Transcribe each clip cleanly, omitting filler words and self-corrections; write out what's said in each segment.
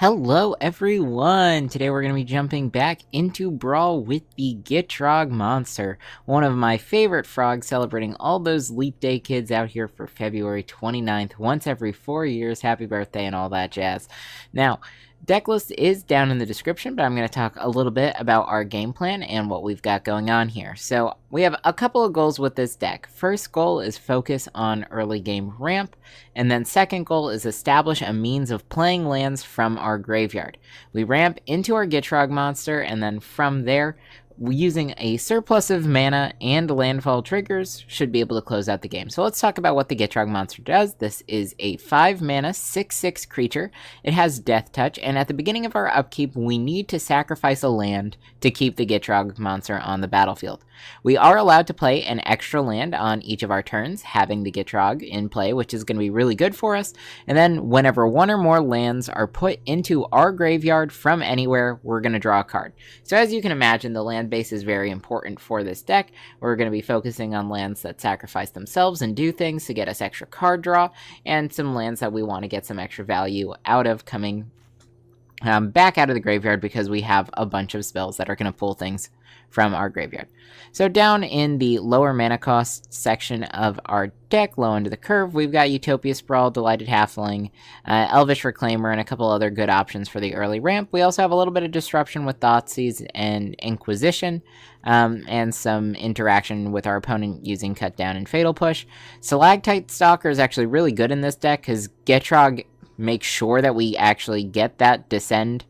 Hello everyone! Today we're going to be jumping back into Brawl with the Gitrog Monster, one of my favorite frogs, celebrating all those Leap Day kids out here for February 29th, once every 4 years. Happy birthday and all that jazz. Now, deck list is down in the description, but I'm going to talk a little bit about our game plan and what we've got going on here. So, we have a couple of goals with this deck. First goal is focus on early game ramp, and then second goal is establish a means of playing lands from our graveyard. We ramp into our Gitrog Monster, and then from there, using a surplus of mana and landfall triggers, should be able to close out the game. So let's talk about what the Gitrog Monster does. This is a 5 mana 6/6 creature. It has Death Touch, and at the beginning of our upkeep, we need to sacrifice a land to keep the Gitrog Monster on the battlefield. We are allowed to play an extra land on each of our turns, having the Gitrog in play, which is going to be really good for us. And then whenever one or more lands are put into our graveyard from anywhere, we're going to draw a card. So as you can imagine, the land base is very important for this deck. We're going to be focusing on lands that sacrifice themselves and do things to get us extra card draw, and some lands that we want to get some extra value out of coming back out of the graveyard, because we have a bunch of spells that are going to pull things from our graveyard. So down in the lower mana cost section of our deck, low under the curve, we've got Utopia Sprawl, Delighted Halfling, Elvish Reclaimer, and a couple other good options for the early ramp. We also have a little bit of disruption with Thoughtseize and Inquisition, and some interaction with our opponent using Cut Down and Fatal Push. Stalactite Stalker is actually really good in this deck, because Gitrog makes sure that we actually get that Descend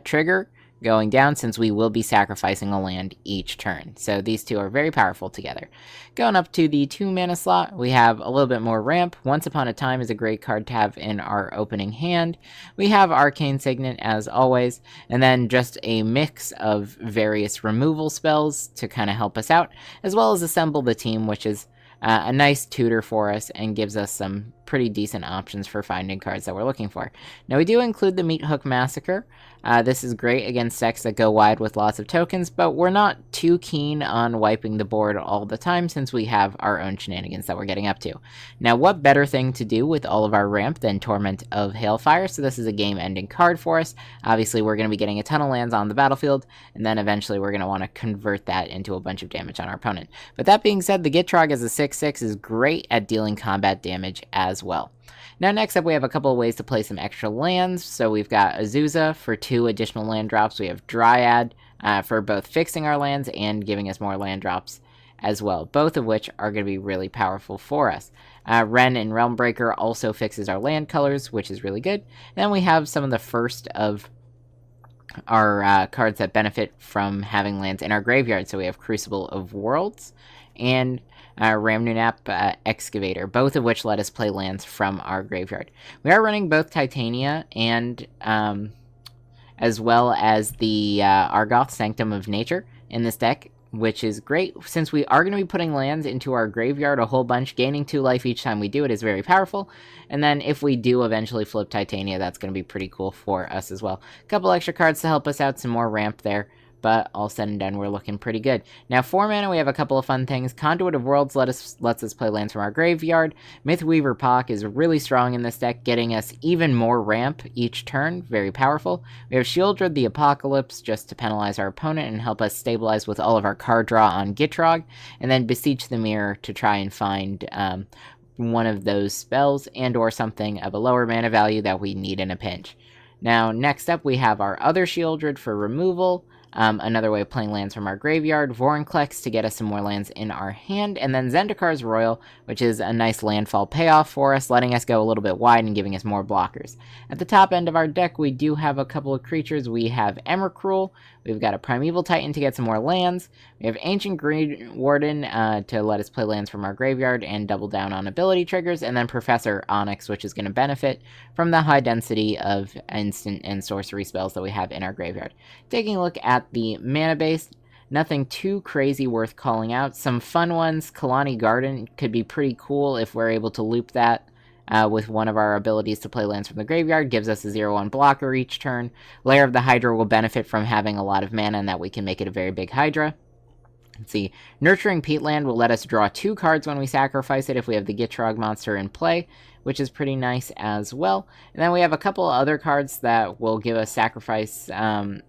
trigger going down, since we will be sacrificing a land each turn. So these two are very powerful together. Going up to the 2 mana slot, we have a little bit more ramp. Once Upon a Time is a great card to have in our opening hand. We have Arcane Signet as always, and then just a mix of various removal spells to kind of help us out, as well as Assemble the Team, which is a nice tutor for us and gives us some pretty decent options for finding cards that we're looking for. Now, we do include the Meat Hook Massacre. This is great against decks that go wide with lots of tokens, but we're not too keen on wiping the board all the time, since we have our own shenanigans that we're getting up to. Now, what better thing to do with all of our ramp than Torment of Hailfire? So this is a game-ending card for us. Obviously, we're going to be getting a ton of lands on the battlefield, and then eventually we're going to want to convert that into a bunch of damage on our opponent. But that being said, the Gitrog as a 6/6 is great at dealing combat damage as well. Now, next up, we have a couple of ways to play some extra lands. So we've got Azusa for 2 additional land drops. We have Dryad for both fixing our lands and giving us more land drops as well, both of which are going to be really powerful for us. Wren and Realmbreaker also fixes our land colors, which is really good. And then we have some of the first of our cards that benefit from having lands in our graveyard. So we have Crucible of Worlds and Ramnunap Excavator, both of which let us play lands from our graveyard. We are running both Titania and as well as the Argoth Sanctum of Nature in this deck, which is great since we are going to be putting lands into our graveyard a whole bunch. Gaining 2 life each time we do it is very powerful, and then if we do eventually flip Titania, that's going to be pretty cool for us as well. A couple extra cards to help us out, some more ramp there, but all said and done, we're looking pretty good. Now, 4 mana, we have a couple of fun things. Conduit of Worlds lets us play lands from our graveyard. Mythweaver Pock is really strong in this deck, getting us even more ramp each turn. Very powerful. We have Shieldred the Apocalypse, just to penalize our opponent and help us stabilize with all of our card draw on Gitrog. And then Beseech the Mirror to try and find one of those spells and or something of a lower mana value that we need in a pinch. Now, next up, we have our other Shieldred for removal. Another way of playing lands from our graveyard, Vorinclex to get us some more lands in our hand, and then Zendikar's Royal, which is a nice landfall payoff for us, letting us go a little bit wide and giving us more blockers. At the top end of our deck, we do have a couple of creatures. We have Emrakul, we've got a Primeval Titan to get some more lands, we have Ancient Green Warden to let us play lands from our graveyard and double down on ability triggers, and then Professor Onyx, which is going to benefit from the high density of instant and sorcery spells that we have in our graveyard. Taking a look at the mana base, nothing too crazy worth calling out. Some fun ones, Kalani Garden could be pretty cool if we're able to loop that with one of our abilities to play lands from the graveyard. Gives us a 0/1 blocker each turn. Lair of the Hydra will benefit from having a lot of mana, and that we can make it a very big Hydra. Let's see, Nurturing Peatland will let us draw 2 cards when we sacrifice it if we have the Gitrog Monster in play, which is pretty nice as well. And then we have a couple other cards that will give us sacrifice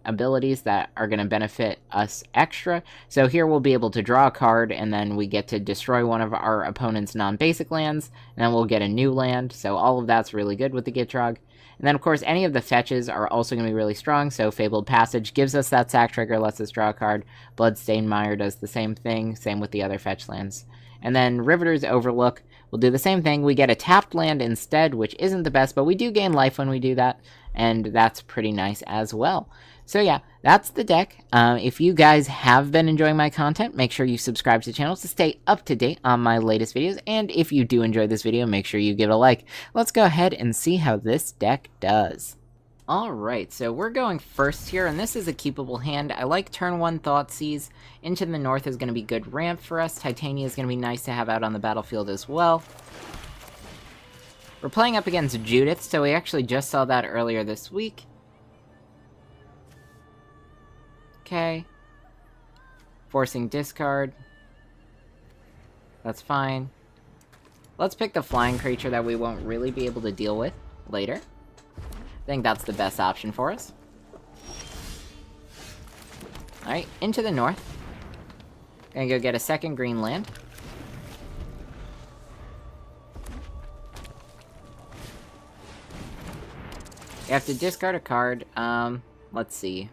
abilities that are going to benefit us extra. So here we'll be able to draw a card, and then we get to destroy one of our opponent's non-basic lands, and then we'll get a new land. So all of that's really good with the Gitrog. And then, of course, any of the fetches are also going to be really strong. So Fabled Passage gives us that sack trigger, lets us draw a card. Bloodstained Mire does the same thing, same with the other fetch lands. And then Riveter's Overlook will do the same thing. We get a tapped land instead, which isn't the best, but we do gain life when we do that, and that's pretty nice as well. So yeah, that's the deck. If you guys have been enjoying my content, make sure you subscribe to the channel to stay up to date on my latest videos, and if you do enjoy this video, make sure you give it a like. Let's go ahead and see how this deck does. Alright, so we're going first here, and this is a keepable hand. I like turn 1 Thoughtseize. Into the North is going to be good ramp for us. Titania is going to be nice to have out on the battlefield as well. We're playing up against Judith, so we actually just saw that earlier this week. Okay. Forcing discard. That's fine. Let's pick the flying creature that we won't really be able to deal with later. I think that's the best option for us. Alright, into the North. Gonna go get a second green land. You have to discard a card. Let's see.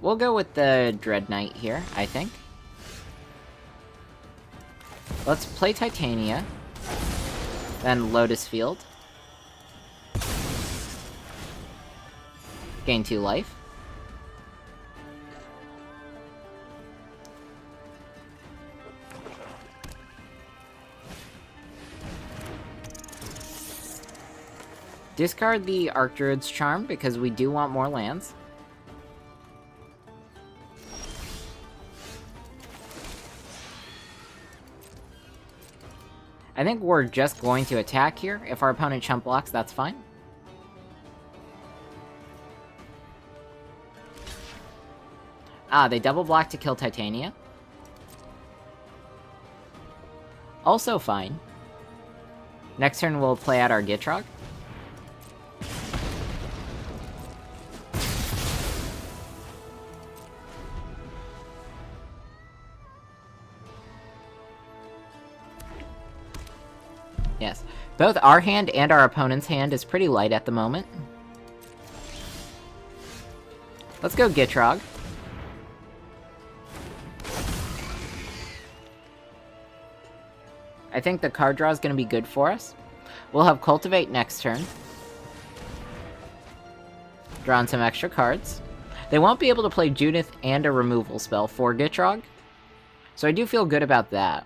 We'll go with the Dread Knight here, I think. Let's play Titania. Then Lotus Field. Gain 2 life. Discard the Archdruid's Charm, because we do want more lands. I think we're just going to attack here. If our opponent chump blocks, that's fine. Ah, they double block to kill Titania. Also fine. Next turn we'll play out our Gitrog. Yes. Both our hand and our opponent's hand is pretty light at the moment. Let's go Gitrog. I think the card draw is going to be good for us. We'll have Cultivate next turn. Draw on some extra cards. They won't be able to play Judith and a removal spell for Gitrog, so I do feel good about that.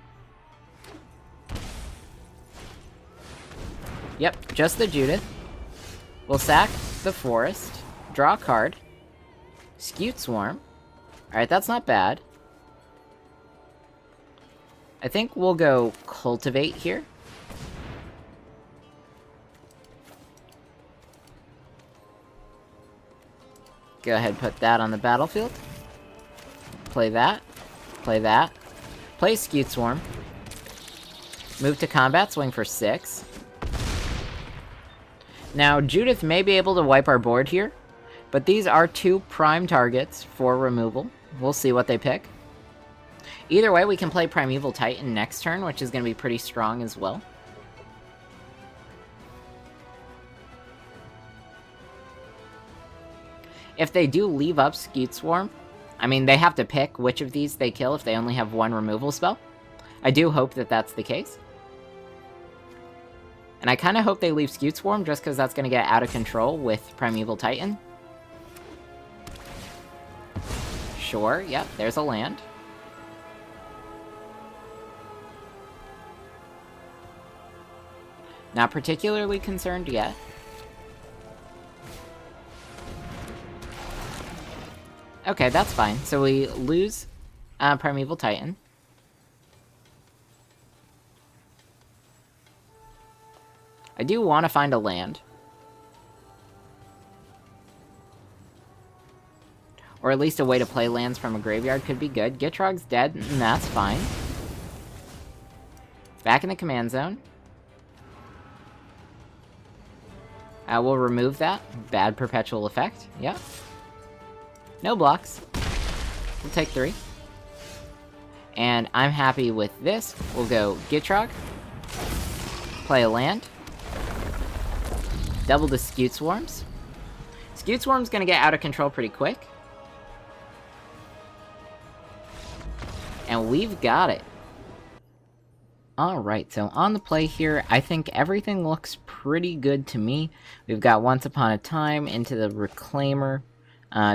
Yep, just the Judith. We'll sack the Forest, draw a card, Scute Swarm. Alright, that's not bad. I think we'll go Cultivate here. Go ahead, put that on the battlefield. Play that. Play that. Play Scute Swarm. Move to combat, swing for 6. Now, Judith may be able to wipe our board here, but these are 2 prime targets for removal. We'll see what they pick. Either way, we can play Primeval Titan next turn, which is going to be pretty strong as well. If they do leave up Scute Swarm, I mean, they have to pick which of these they kill if they only have 1 removal spell. I do hope that that's the case. And I kind of hope they leave Scute Swarm, just because that's going to get out of control with Primeval Titan. Sure, yep, there's a land. Not particularly concerned yet. Okay, that's fine. So we lose Primeval Titan. I do want to find a land. Or at least a way to play lands from a graveyard could be good. Gitrog's dead, and that's fine. Back in the command zone. We'll remove that. Bad perpetual effect. Yep. No blocks. We'll take 3. And I'm happy with this. We'll go Gitrog. Play a land. Double the Scute Swarms. Scute Swarm's gonna get out of control pretty quick. And we've got it. Alright, so on the play here, I think everything looks pretty good to me. We've got Once Upon a Time into the Reclaimer.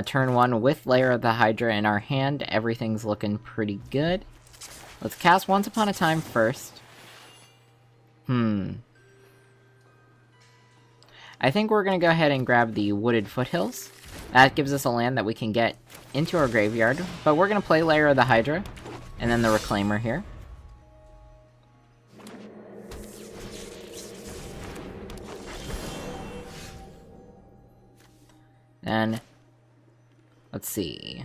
Turn 1 with Lair of the Hydra in our hand. Everything's looking pretty good. Let's cast Once Upon a Time first. I think we're gonna go ahead and grab the Wooded Foothills. That gives us a land that we can get into our graveyard. But we're gonna play Lair of the Hydra, and then the Reclaimer here. And let's see.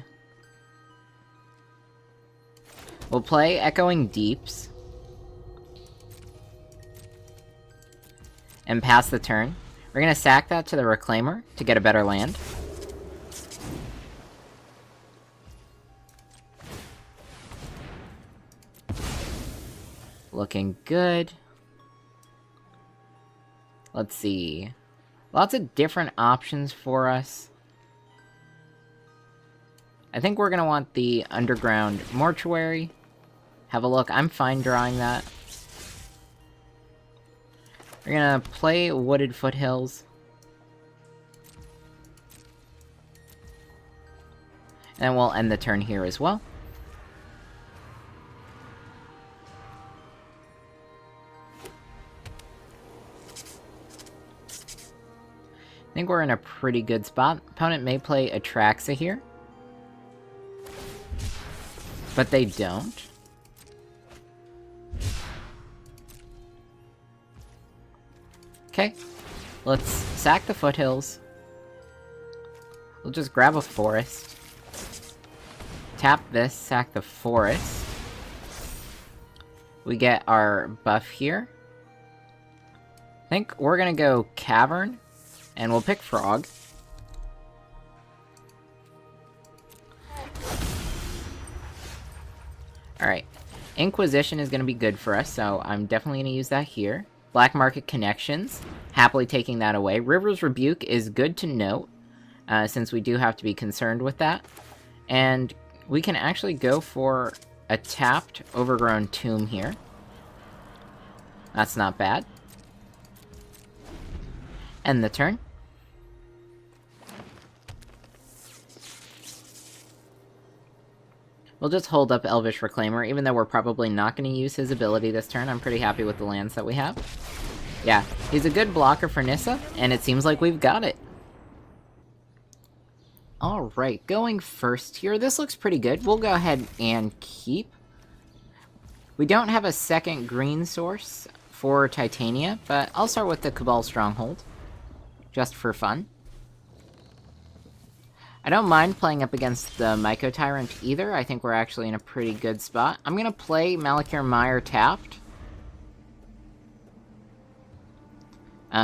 We'll play Echoing Deeps. And pass the turn. We're gonna sack that to the Reclaimer to get a better land. Looking good. Let's see. Lots of different options for us. I think we're gonna want the Underground Mortuary. Have a look. I'm fine drawing that. We're gonna play Wooded Foothills. And we'll end the turn here as well. I think we're in a pretty good spot. Opponent may play Atraxa here. But they don't. Okay. Let's sack the Foothills. We'll just grab a Forest. Tap this, sack the Forest. We get our buff here. I think we're gonna go Cavern. And we'll pick Frog. Alright. Inquisition is going to be good for us, so I'm definitely going to use that here. Black Market Connections. Happily taking that away. River's Rebuke is good to note, since we do have to be concerned with that. And we can actually go for a tapped Overgrown Tomb here. That's not bad. End the turn. We'll just hold up Elvish Reclaimer, even though we're probably not going to use his ability this turn. I'm pretty happy with the lands that we have. Yeah, he's a good blocker for Nissa, and it seems like we've got it. Alright, going first here. This looks pretty good. We'll go ahead and keep. We don't have a second green source for Titania, but I'll start with the Cabal Stronghold. Just for fun. I don't mind playing up against the Myco Tyrant either. I think we're actually in a pretty good spot. I'm gonna play Malakir Mire tapped.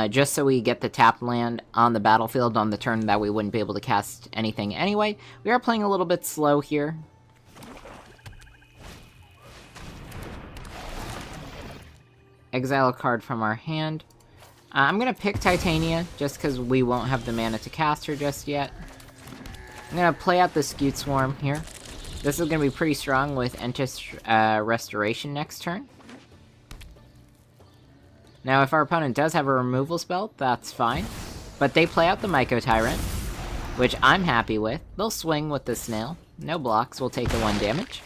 Just so we get the tapped land on the battlefield on the turn that we wouldn't be able to cast anything anyway. We are playing a little bit slow here. Exile a card from our hand. I'm gonna pick Titania, just because we won't have the mana to cast her just yet. I'm gonna play out the Scute Swarm here. This is gonna be pretty strong with Entis Restoration next turn. Now, if our opponent does have a removal spell, that's fine. But they play out the Myco Tyrant, which I'm happy with. They'll swing with the Snail. No blocks, we'll take the 1 damage.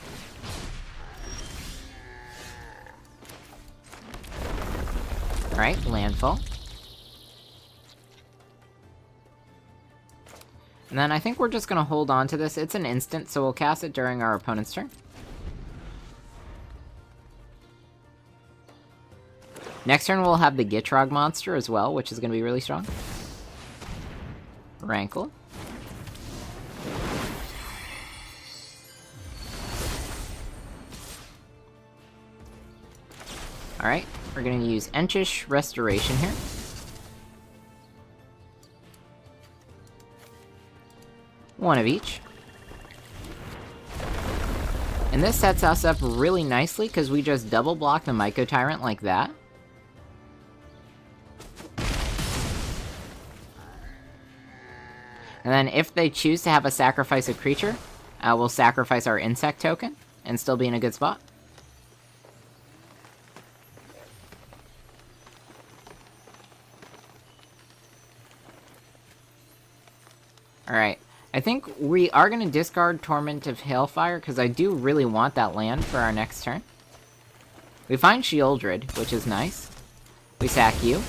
Alright, landfall. And then I think we're just gonna hold on to this. It's an instant, so we'll cast it during our opponent's turn. Next turn we'll have the Gitrog Monster as well, which is gonna be really strong. Rankle. Alright, we're gonna use Entish Restoration here. One of each. And this sets us up really nicely, because we just double block the Myco Tyrant like that. And then if they choose to have us sacrifice a creature, we'll sacrifice our insect token, and still be in a good spot. Alright, I think we are going to discard Torment of Hailfire, because I do really want that land for our next turn. We find Sheoldred, which is nice. We sack you.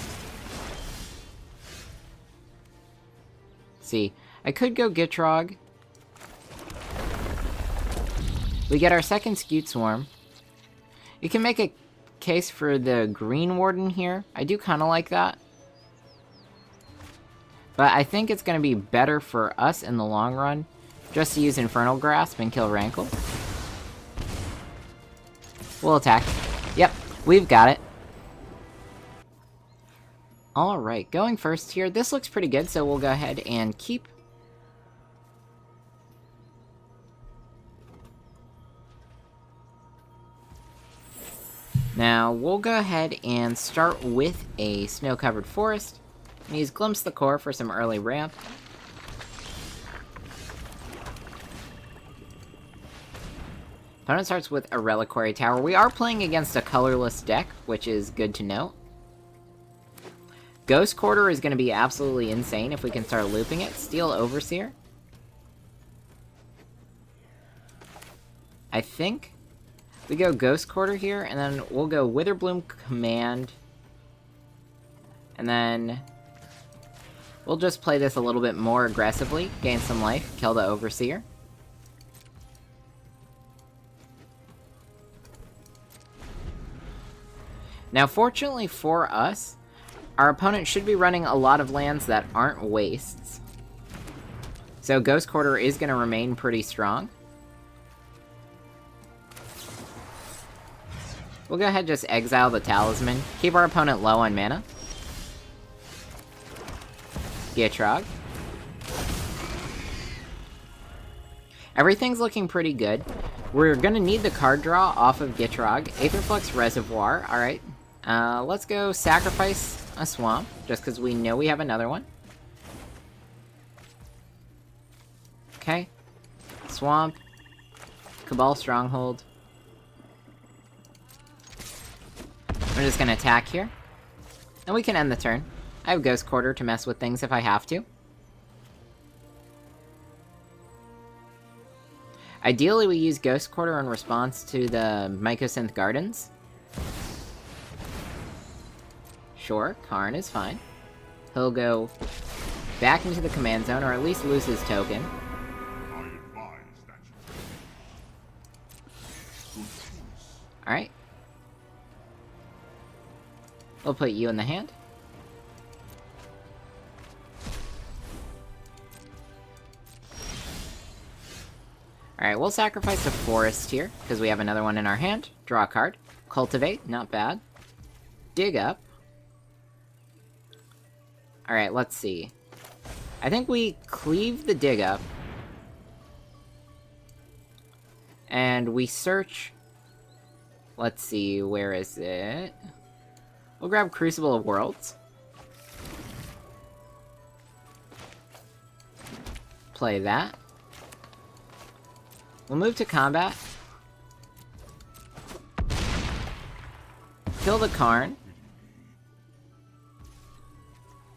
Let's see, I could go Gitrog. We get our second Scute Swarm. You can make a case for the Green Warden here. I do kind of like that. But I think it's going to be better for us in the long run just to use Infernal Grasp and kill Rankle. We'll attack. Yep, we've got it. Alright, going first here. This looks pretty good, so we'll go ahead and keep. Now, we'll go ahead and start with a snow-covered forest. And use Glimpse the Core for some early ramp. Opponent starts with a Reliquary Tower. We are playing against a colorless deck, which is good to note. Ghost Quarter is going to be absolutely insane if we can start looping it. Steel Overseer. I think we go Ghost Quarter here, and then we'll go Witherbloom Command. And then we'll just play this a little bit more aggressively, gain some life, kill the Overseer. Now, fortunately for us, our opponent should be running a lot of lands that aren't wastes. So Ghost Quarter is going to remain pretty strong. We'll go ahead and just exile the Talisman, keep our opponent low on mana. Gitrog. Everything's looking pretty good. We're gonna need the card draw off of Gitrog. Aetherflux Reservoir, alright. Let's go sacrifice a swamp, just because we know we have another one. Okay. Swamp. Cabal Stronghold. We're just gonna attack here. And we can end the turn. I have Ghost Quarter to mess with things if I have to. Ideally, we use Ghost Quarter in response to the Mycosynth Gardens. Sure, Karn is fine. He'll go back into the command zone, or at least lose his token. Alright. We'll put you in the hand. Alright, we'll sacrifice a forest here, because we have another one in our hand. Draw a card. Cultivate, not bad. Dig up. Alright, let's see. I think we cleave the dig up. And we search. Let's see, where is it? We'll grab Crucible of Worlds. Play that. We'll move to combat. Kill the Karn.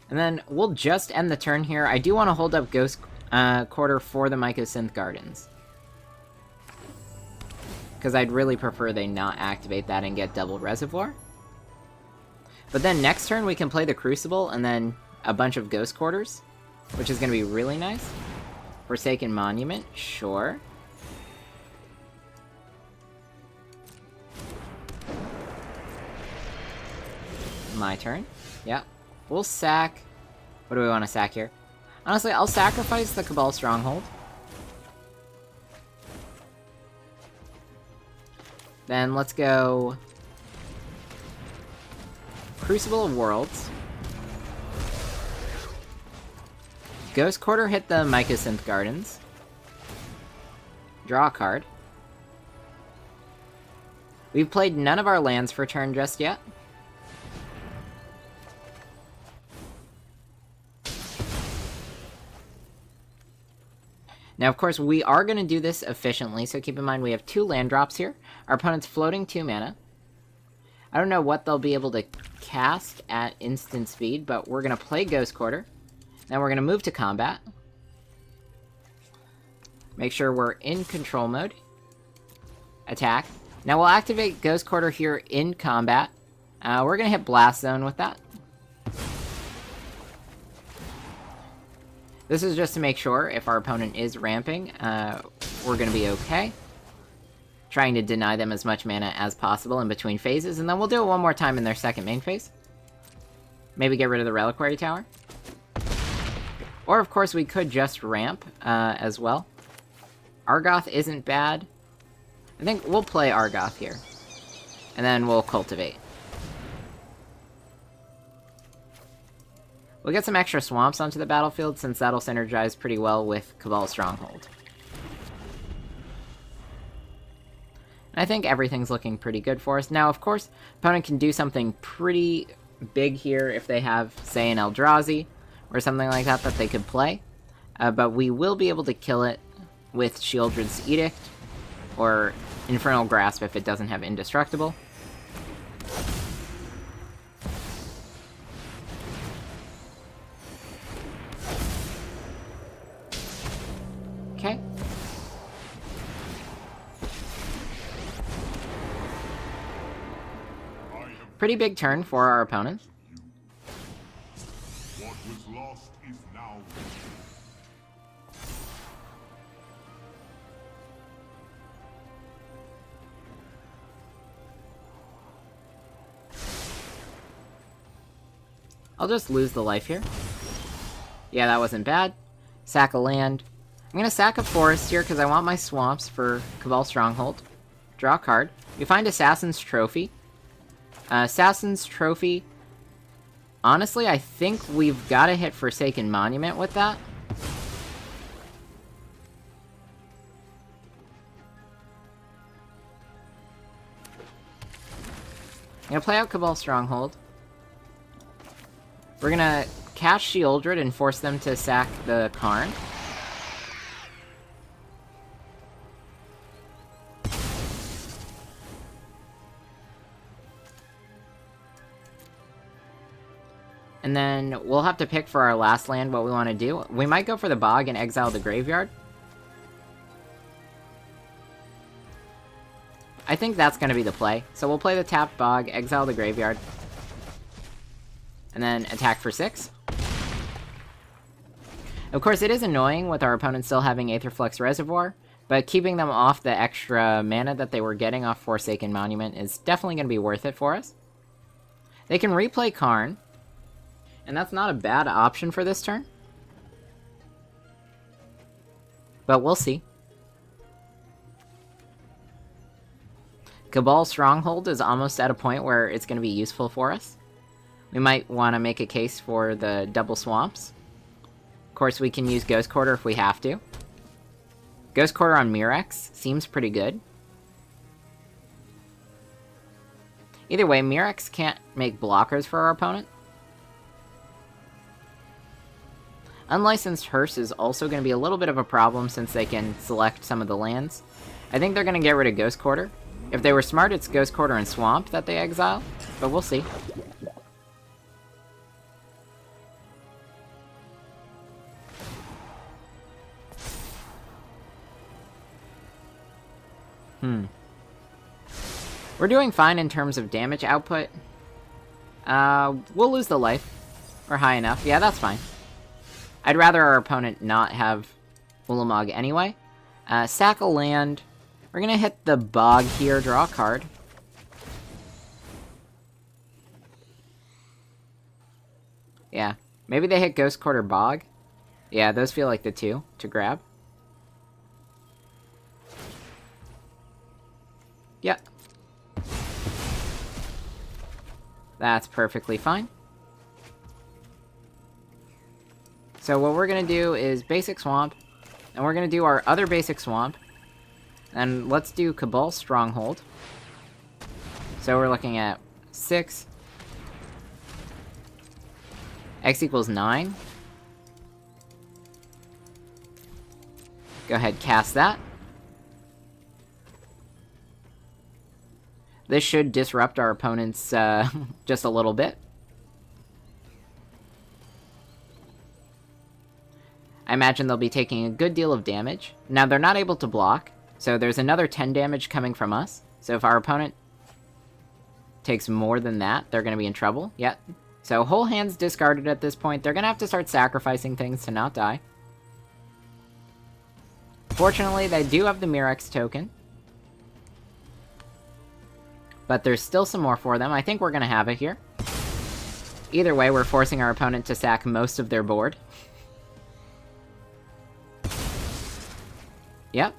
And then we'll just end the turn here. I do want to hold up Ghost Quarter for the Mycosynth Gardens. Because I'd really prefer they not activate that and get double Reservoir. But then next turn we can play the Crucible and then a bunch of Ghost Quarters, which is going to be really nice. Forsaken Monument, sure. My turn. Yeah. We'll sack. What do we want to sack here? Honestly, I'll sacrifice the Cabal Stronghold. Then let's go Crucible of Worlds. Ghost Quarter hit the Mycosynth Gardens. Draw a card. We've played none of our lands for turn just yet. Now, of course, we are going to do this efficiently, so keep in mind we have 2 land drops here. Our opponent's floating 2 mana. I don't know what they'll be able to cast at instant speed, but we're going to play Ghost Quarter. Then we're going to move to combat. Make sure we're in control mode. Attack. Now we'll activate Ghost Quarter here in combat. We're going to hit Blast Zone with that. This is just to make sure if our opponent is ramping, we're going to be okay. Trying to deny them as much mana as possible in between phases, and then we'll do it one more time in their second main phase. Maybe get rid of the Reliquary Tower. Or, of course, we could just ramp as well. Argoth isn't bad. I think we'll play Argoth here. And then we'll Cultivate. We'll get some extra swamps onto the battlefield, since that'll synergize pretty well with Cabal Stronghold. And I think everything's looking pretty good for us. Now, of course, opponent can do something pretty big here if they have, say, an Eldrazi, or something like that they could play. But we will be able to kill it with Sheoldred's Edict, or Infernal Grasp if it doesn't have Indestructible. Okay. Pretty big turn for our opponent. What was lost is now. I'll just lose the life here. Yeah, that wasn't bad. Sack a land. I'm gonna sack a forest here because I want my swamps for Cabal Stronghold. Draw a card. We find Assassin's Trophy. Assassin's Trophy. Honestly, I think we've got to hit Forsaken Monument with that. I'm gonna play out Cabal Stronghold. We're gonna cast Sheoldred and force them to sack the Karn. And then we'll have to pick for our last land what we want to do. We might go for the Bog and exile the Graveyard. I think that's going to be the play. So we'll play the tapped Bog, exile the Graveyard. And then attack for 6. Of course, it is annoying with our opponent still having Aetherflux Reservoir, but keeping them off the extra mana that they were getting off Forsaken Monument is definitely going to be worth it for us. They can replay Karn. And that's not a bad option for this turn. But we'll see. Cabal Stronghold is almost at a point where it's going to be useful for us. We might want to make a case for the double swamps. Of course, we can use Ghost Quarter if we have to. Ghost Quarter on Mirrex seems pretty good. Either way, Mirrex can't make blockers for our opponent. Unlicensed Hearse is also going to be a little bit of a problem since they can select some of the lands. I think they're going to get rid of Ghost Quarter. If they were smart, it's Ghost Quarter and Swamp that they exile, but we'll see. We're doing fine in terms of damage output. We'll lose the life. We're high enough. Yeah, that's fine. I'd rather our opponent not have Ulamog anyway. Sack a land. We're gonna hit the Bog here, draw a card. Yeah, maybe they hit Ghost Quarter Bog. Yeah, those feel like the two to grab. Yeah. That's perfectly fine. So what we're going to do is basic swamp, and we're going to do our other basic swamp, and let's do Cabal Stronghold. So we're looking at 6. X equals 9. Go ahead, cast that. This should disrupt our opponents just a little bit. I imagine they'll be taking a good deal of damage. Now, they're not able to block, so there's another 10 damage coming from us. So if our opponent takes more than that, they're going to be in trouble. Yep. So whole hand's discarded at this point. They're going to have to start sacrificing things to not die. Fortunately, they do have the Mirex token. But there's still some more for them. I think we're going to have it here. Either way, we're forcing our opponent to sack most of their board. Yep.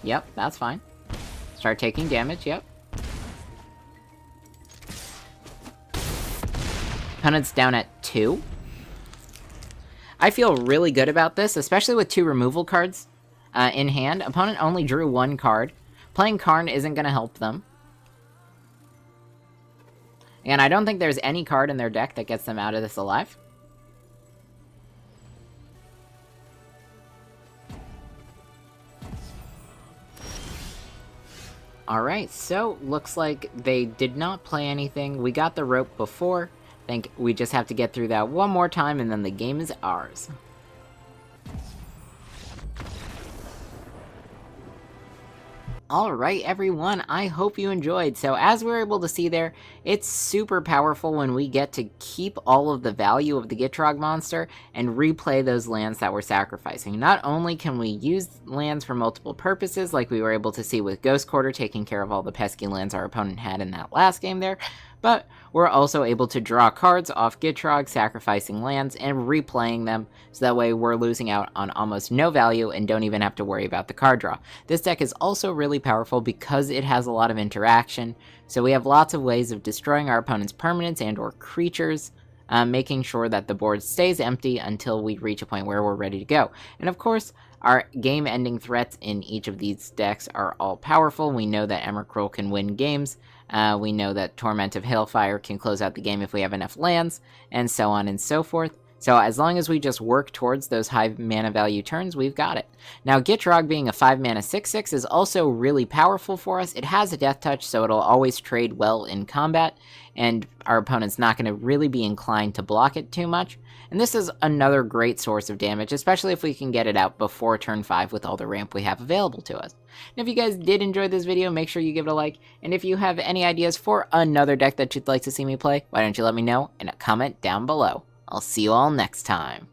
Yep, that's fine. Start taking damage, yep. Opponent's down at 2. I feel really good about this, especially with 2 removal cards in hand. Opponent only drew 1 card. Playing Karn isn't going to help them. And I don't think there's any card in their deck that gets them out of this alive. Alright, so looks like they did not play anything. We got the rope before. I think we just have to get through that one more time and then the game is ours. Alright everyone, I hope you enjoyed. So as we're able to see there, it's super powerful when we get to keep all of the value of the Gitrog Monster and replay those lands that we're sacrificing. Not only can we use lands for multiple purposes, like we were able to see with Ghost Quarter taking care of all the pesky lands our opponent had in that last game there, but we're also able to draw cards off Gitrog, sacrificing lands, and replaying them, so that way we're losing out on almost no value and don't even have to worry about the card draw. This deck is also really powerful because it has a lot of interaction, so we have lots of ways of destroying our opponent's permanents and or creatures, making sure that the board stays empty until we reach a point where we're ready to go. And of course, our game-ending threats in each of these decks are all powerful. We know that Emrakul can win games. We know that Torment of Hailfire can close out the game if we have enough lands, and so on and so forth. So as long as we just work towards those high mana value turns, we've got it. Now, Gitrog being a 5 mana 6/6 is also really powerful for us. It has a death touch, so it'll always trade well in combat, and our opponent's not going to really be inclined to block it too much. And this is another great source of damage, especially if we can get it out before turn 5 with all the ramp we have available to us. And if you guys did enjoy this video, make sure you give it a like, and if you have any ideas for another deck that you'd like to see me play, why don't you let me know in a comment down below. I'll see you all next time.